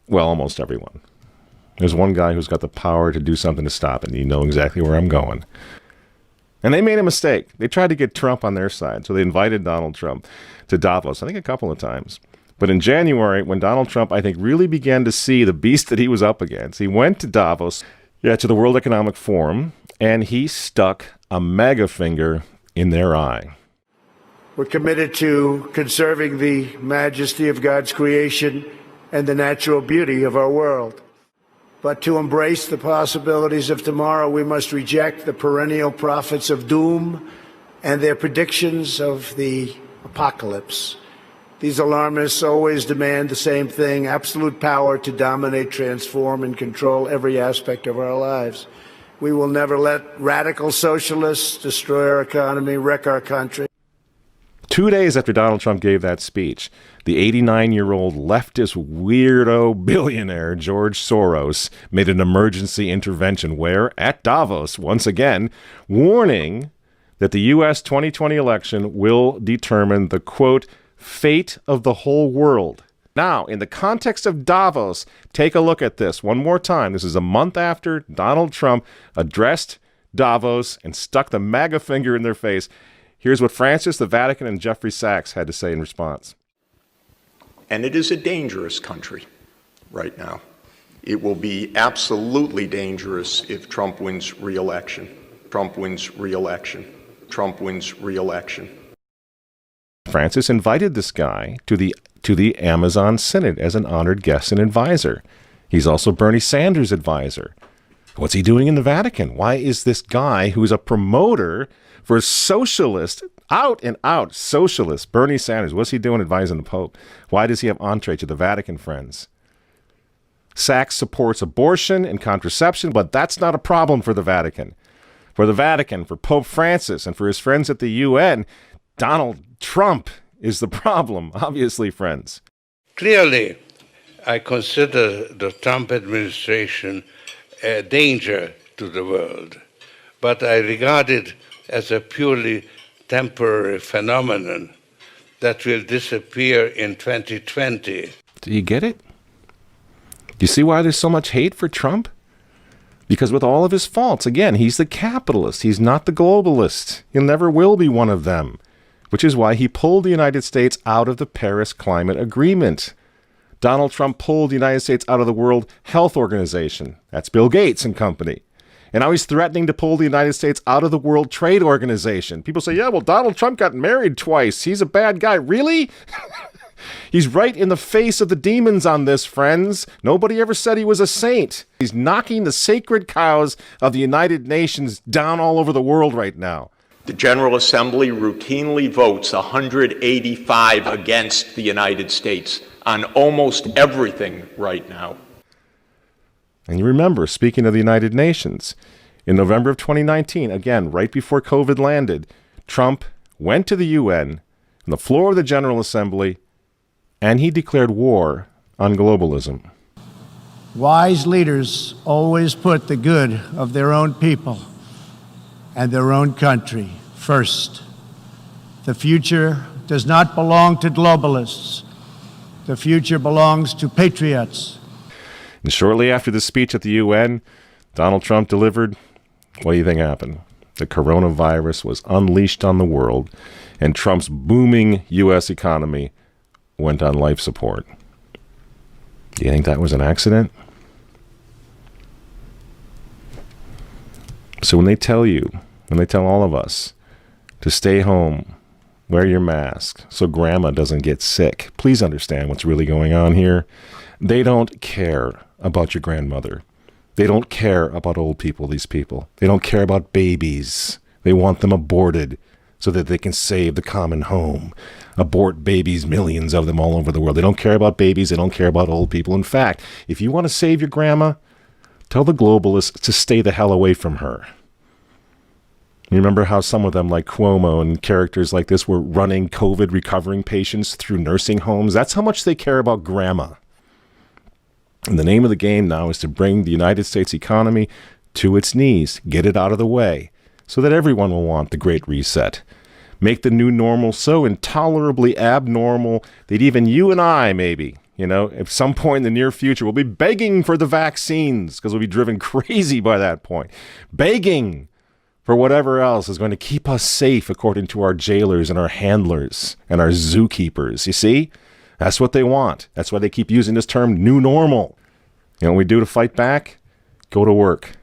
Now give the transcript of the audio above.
Well, almost everyone. There's one guy who's got the power to do something to stop it, and you know exactly where I'm going. And they made a mistake. They tried to get Trump on their side, so they invited Donald Trump to Davos, I think a couple of times. But in January, when Donald Trump, I think, really began to see the beast that he was up against, he went to Davos, to the World Economic Forum, and he stuck a mega finger in their eye. We're committed to conserving the majesty of God's creation and the natural beauty of our world. But to embrace the possibilities of tomorrow, we must reject the perennial prophets of doom and their predictions of the apocalypse. These alarmists always demand the same thing: absolute power to dominate, transform, and control every aspect of our lives. We will never let radical socialists destroy our economy, wreck our country. 2 days after Donald Trump gave that speech, the 89-year-old leftist weirdo billionaire George Soros made an emergency intervention where, at Davos, once again, warning that the U.S. 2020 election will determine the, quote, fate of the whole world. Now, in the context of Davos, take a look at this one more time. This is a month after Donald Trump addressed Davos and stuck the MAGA finger in their face. Here's what Francis, the Vatican, and Jeffrey Sachs had to say in response. And it is a dangerous country right now. It will be absolutely dangerous if Trump wins re-election. Trump wins re-election. Trump wins re-election. Francis invited this guy to the Amazon Synod as an honored guest and advisor. He's also Bernie Sanders' advisor. What's he doing in the Vatican? Why is this guy who's a promoter for socialist, out and out socialist, Bernie Sanders, what's he doing advising the Pope? Why does he have entree to the Vatican, friends? Sachs supports abortion and contraception, but that's not a problem for the Vatican. For the Vatican, for Pope Francis, and for his friends at the UN, Donald Trump is the problem, obviously, friends. Clearly, I consider the Trump administration a danger to the world, but I regard it as a purely temporary phenomenon that will disappear in 2020. Do you get it? Do you see why there's so much hate for Trump? Because with all of his faults, again, he's the capitalist. He's not the globalist. He never will be one of them, which is why he pulled the United States out of the Paris Climate Agreement. Donald Trump pulled the United States out of the World Health Organization. That's Bill Gates and company. And now he's threatening to pull the United States out of the World Trade Organization. People say, yeah, well, Donald Trump got married twice. He's a bad guy. Really? He's right in the face of the demons on this, friends. Nobody ever said he was a saint. He's knocking the sacred cows of the United Nations down all over the world right now. The General Assembly routinely votes 185 against the United States on almost everything right now. And you remember, speaking of the United Nations, in November of 2019, again, right before COVID landed, Trump went to the UN on the floor of the General Assembly, and he declared war on globalism. Wise leaders always put the good of their own people and their own country first. The future does not belong to globalists. The future belongs to patriots. And shortly after the speech at the UN, Donald Trump delivered, what do you think happened? The coronavirus was unleashed on the world, and Trump's booming U.S. economy went on life support. Do you think that was an accident? So when they tell all of us to stay home, wear your mask so grandma doesn't get sick, please understand what's really going on here. They don't care about your grandmother. They don't care about old people, these people. They don't care about babies. They want them aborted so that they can save the common home. Abort babies, millions of them all over the world. They don't care about babies. They don't care about old people. In fact, if you want to save your grandma, tell the globalists to stay the hell away from her. You remember how some of them, like Cuomo and characters like this, were running COVID recovering patients through nursing homes? That's how much they care about grandma. And the name of the game now is to bring the United States economy to its knees, get it out of the way, so that everyone will want the Great Reset. Make the new normal so intolerably abnormal that even you and I, maybe, You know, at some point in the near future, we'll be begging for the vaccines because we'll be driven crazy by that point. Begging for whatever else is going to keep us safe according to our jailers and our handlers and our zookeepers. You see? That's what they want. That's why they keep using this term new normal. You know what we do to fight back? Go to work.